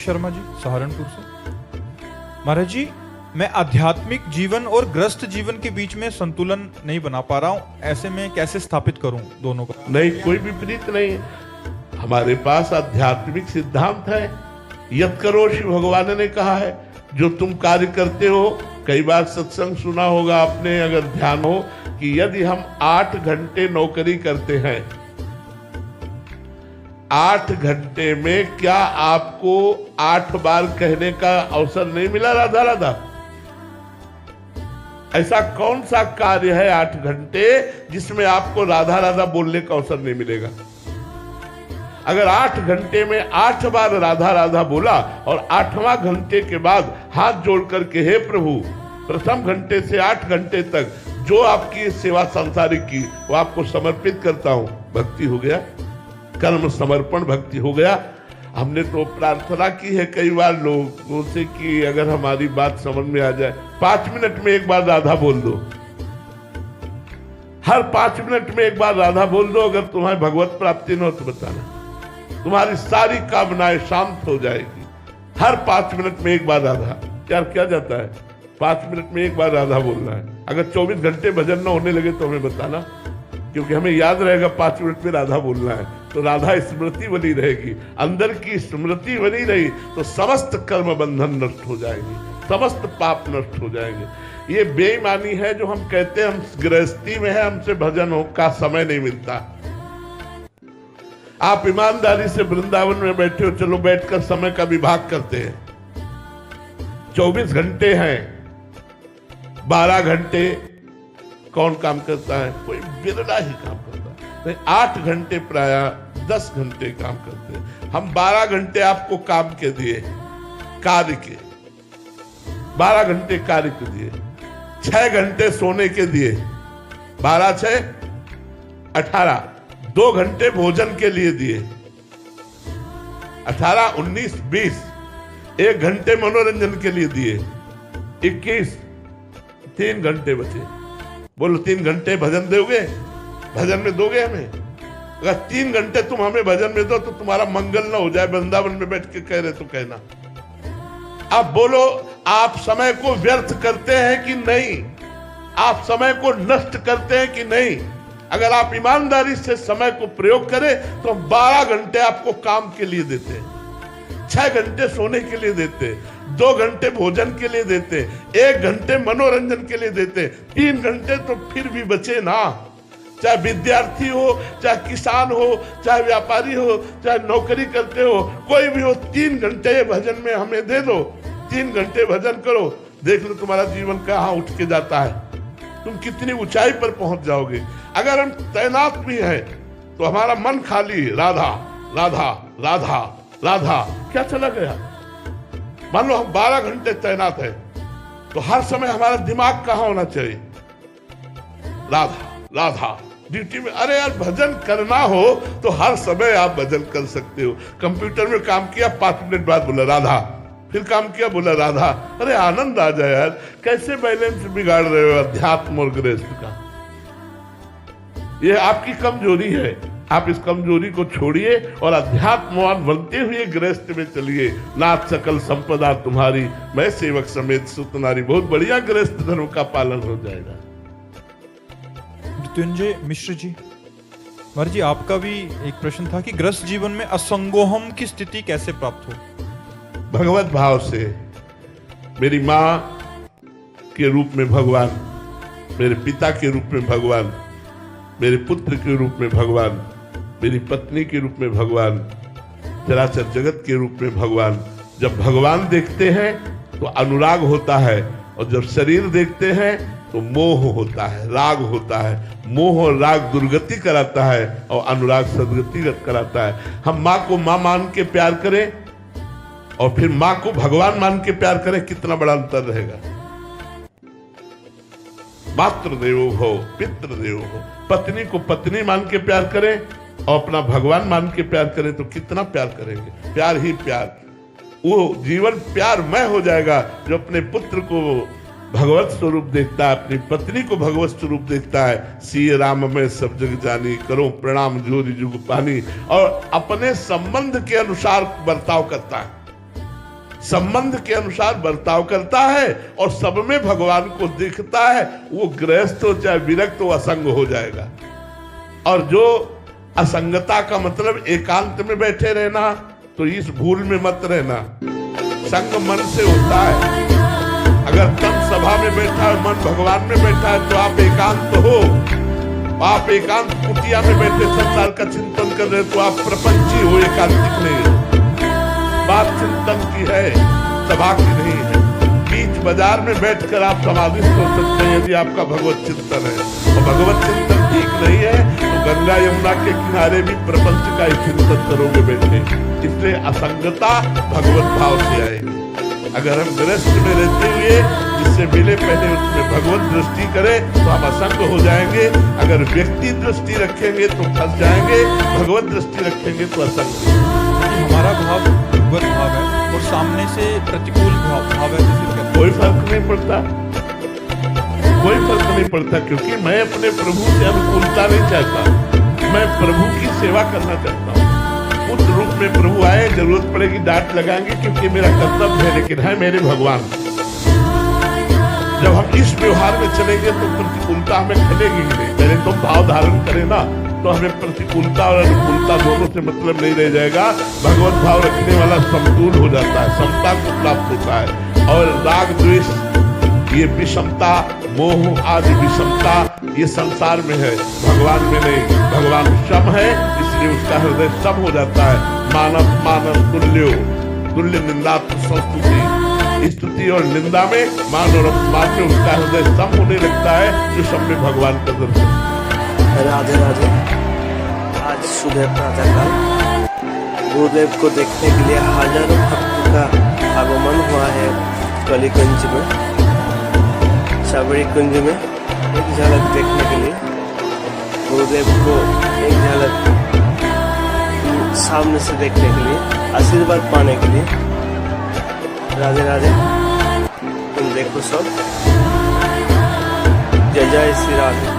शर्मा जी सहारनपुर से। महाराज जी, मैं आध्यात्मिक जीवन और ग्रस्त जीवन के बीच में संतुलन नहीं बना पा रहा हूँ। ऐसे में कैसे स्थापित करूँ दोनों को? नहीं, कोई विपरीत नहीं है। हमारे पास आध्यात्मिक सिद्धांत है। यत करो शिव भगवान ने कहा है, जो तुम कार्य करते हो। कई बार सत्संग सुना होगा आपने, अगर ध्यान हो, कि यदि हम 8 घंटे नौकरी करते हैं, 8 घंटे में क्या आपको 8 बार कहने का अवसर नहीं मिला राधा राधा? ऐसा कौन सा कार्य है 8 घंटे जिसमें आपको राधा राधा बोलने का अवसर नहीं मिलेगा? अगर 8 घंटे में 8 बार राधा राधा बोला और 8वां घंटे के बाद हाथ जोड़ करके, हे प्रभु, प्रथम घंटे से 8 घंटे तक जो आपकी सेवा सांसारिक की वो आपको समर्पित करता हूं, भक्ति हो गया, कर्म समर्पण भक्ति हो गया। हमने तो प्रार्थना की है कई बार लोगों से कि अगर हमारी बात समझ में आ जाए, 5 मिनट में एक बार राधा बोल दो, हर 5 मिनट में एक बार राधा बोल दो। अगर तुम्हारी भगवत प्राप्ति न हो तो बताना, तुम्हारी सारी कामनाएं शांत हो जाएगी। हर 5 मिनट में एक बार राधा। यार क्या जाता है, 5 मिनट में एक बार राधा बोलना है। अगर 24 घंटे भजन न होने लगे तो हमें बताना, क्योंकि हमें याद रहेगा 5 मिनट में राधा बोलना है, तो राधा स्मृति बनी रहेगी। अंदर की स्मृति बनी रही तो समस्त कर्म बंधन नष्ट हो जाएंगे, समस्त पाप नष्ट हो जाएंगे। ये बेईमानी है जो हम कहते हैं हम गृहस्थी में है, हमसे भजन हो का समय नहीं मिलता। आप ईमानदारी से वृंदावन में बैठे हो, चलो बैठकर समय का विभाग करते हैं। 24 घंटे हैं, 12 घंटे कौन काम करता है? कोई बिरला ही काम करता है। तो 8 घंटे प्राय 10 घंटे काम करते हैं। हम 12 घंटे आपको काम के दिए, कार्य के 12 घंटे कार्य के दिए, 6 घंटे सोने के दिए, 12 6 18, 2 घंटे भोजन के लिए दिए, 18 19 20, 1 घंटे मनोरंजन के लिए दिए, 21, 3 घंटे बचे। बोलो 3 घंटे भजन दोगे? भजन में दोगे हमें? अगर 3 घंटे तुम हमें भजन में दो तो तुम्हारा मंगल ना हो जाए, वृंदावन में बैठ के कह रहे तो कहना। अब बोलो, आप समय को व्यर्थ करते हैं कि नहीं? आप समय को नष्ट करते हैं कि नहीं? अगर आप ईमानदारी से समय को प्रयोग करें तो हम 12 घंटे आपको काम के लिए देते हैं, 6 घंटे सोने के लिए देते, 2 घंटे भोजन के लिए देते, 1 घंटे मनोरंजन के लिए देते, 3 घंटे तो फिर भी बचे ना। चाहे विद्यार्थी हो, चाहे किसान हो, चाहे व्यापारी हो, चाहे नौकरी करते हो, कोई भी हो, 3 घंटे भजन में हमें दे दो। 3 घंटे भजन करो, देख लो तुम्हारा जीवन कहाँ उठ के जाता है, तुम कितनी ऊंचाई पर पहुंच जाओगे। अगर हम तैनात भी हैं तो हमारा मन खाली राधा राधा राधा राधा क्या चला गया? मान लो हम 12 घंटे तैनात हैं तो हर समय हमारा दिमाग कहाँ होना चाहिए? राधा राधा ड्यूटी में। अरे यार, भजन करना हो तो हर समय आप भजन कर सकते हो। कंप्यूटर में काम किया, 5 मिनट बाद बोला राधा, फिर काम किया, बोला राधा। अरे आनंद आ जाए यार। कैसे बैलेंस बिगाड़ रहे हो अध्यात्म और गृहस्थ का? ये आपकी कमजोरी है। आप इस कमजोरी को छोड़िए और अध्यात्मवान बनते हुए गृहस्थ में चलिए। नाथ सकल संपदा तुम्हारी, मैं सेवक समेत सुत नारी। बहुत बढ़िया गृहस्थ धर्म का पालन हो जाएगा। मृत्युंजय मिश्र जी, महाराज जी, आपका भी एक प्रश्न था कि गृहस्थ जीवन में असंगोहम की स्थिति कैसे प्राप्त हो? भगवत भाव से। मेरी माँ के रूप में भगवान, मेरे पिता के रूप में भगवान, मेरे पुत्र के रूप में भगवान, मेरी पत्नी के रूप में भगवान, चराचर जगत के रूप में भगवान। जब भगवान देखते हैं तो अनुराग होता है, और जब शरीर देखते हैं तो मोह होता है, राग होता है। मोह और राग दुर्गति कराता है और अनुराग सदगति कराता है। हम माँ को माँ मान के प्यार करें और फिर माँ को भगवान मान के प्यार करें, कितना बड़ा अंतर रहेगा। मातृदेवो भव पितृदेवो भव। पत्नी को पत्नी मान के प्यार करें और अपना भगवान मान के प्यार करें तो कितना प्यार करेंगे। प्यार ही प्यार, वो जीवन प्यारमय हो जाएगा जो अपने पुत्र को भगवत स्वरूप देखता है, अपनी पत्नी को भगवत स्वरूप देखता है। सिय राम में सब जग जानी, करो प्रणाम जोरी जुग पानी। और अपने संबंध के अनुसार बर्ताव करता है। संबंध के अनुसार बर्ताव करता है और सब में भगवान को देखता है, वो गृहस्थ हो चाहे विरक्त हो, असंग हो जाएगा। और जो असंगता का मतलब एकांत में बैठे रहना, तो इस भूल में मत रहना। संग मन से होता है। अगर तन सभा में बैठा है, मन भगवान में बैठा है, तो आप एकांत हो। आप एकांत कुटिया में बैठे संसार का चिंतन कर रहे, तो आप प्रपंची हो, एकांतिक नहीं हो। बात चिंतन की है, सभा की नहीं है। बीच बाजार में बैठकर आप समाधिस्थ हो सकते हैं यदि आपका भगवत चिंतन है। और भगवत चिंतन ठीक नहीं है तो गंगा यमुना के किनारे भी प्रपंच का ही चिंतन करोगे बैठे। इसलिए असंगता भगवत भाव से आएगी। अगर हम गृहस्थ में रहते हुए जिससे मिले पहले उसमें भगवत दृष्टि करें तो हम असंग हो जाएंगे। अगर व्यक्ति दृष्टि रखेंगे तो फंस जाएंगे, भगवत दृष्टि रखेंगे तो असंग। हमारा भाव भगवत भाव है और सामने से प्रतिकूल भाव है, जैसे कोई फर्क नहीं पड़ता, कोई फर्क नहीं पड़ता, क्योंकि मैं अपने प्रभु से अनुकूलता नहीं चाहता। मैं प्रभु की सेवा करना चाहता हूँ। उस रूप में प्रभु आए, जरूरत पड़ेगी डांट लगाएंगे क्योंकि मेरा कर्तव्य है, लेकिन है मेरे भगवान। जब हम इस व्यवहार में चलेंगे तो प्रतिकूलता हमें खलेगी ही नहीं। पहले तो भाव धारण करें ना, तो हमें प्रतिकूलता और अनुकूलता दोनों से मतलब नहीं रह जाएगा। भगवत भाव रखने वाला समतूल हो जाता है, समता को प्राप्त होता है। और राग द्वेष, ये विषमता, मोह आदि विषमता ये संसार में है, भगवान में नहीं। भगवान सम है, इसलिए उसका हृदय सम हो जाता है। मानव मानव तुल्यो, तुल्य निंदा संस्तुति, स्तुति और निंदा में मान और अपमान में उसका हृदय सम होने लगता है, जो सब में भगवान का दर्शन। राधे राधे। आज सुबह प्रातःकाल गुरुदेव को देखने के लिए हजारों भक्तों का आगमन हुआ है। कलीकुंज में, सबरी कुंज में एक झलक देखने के लिए, गुरुदेव को एक झलक सामने से देखने के लिए, आशीर्वाद पाने के लिए। राधे राधे। तुम देखो सब। जय जय श्री राधे।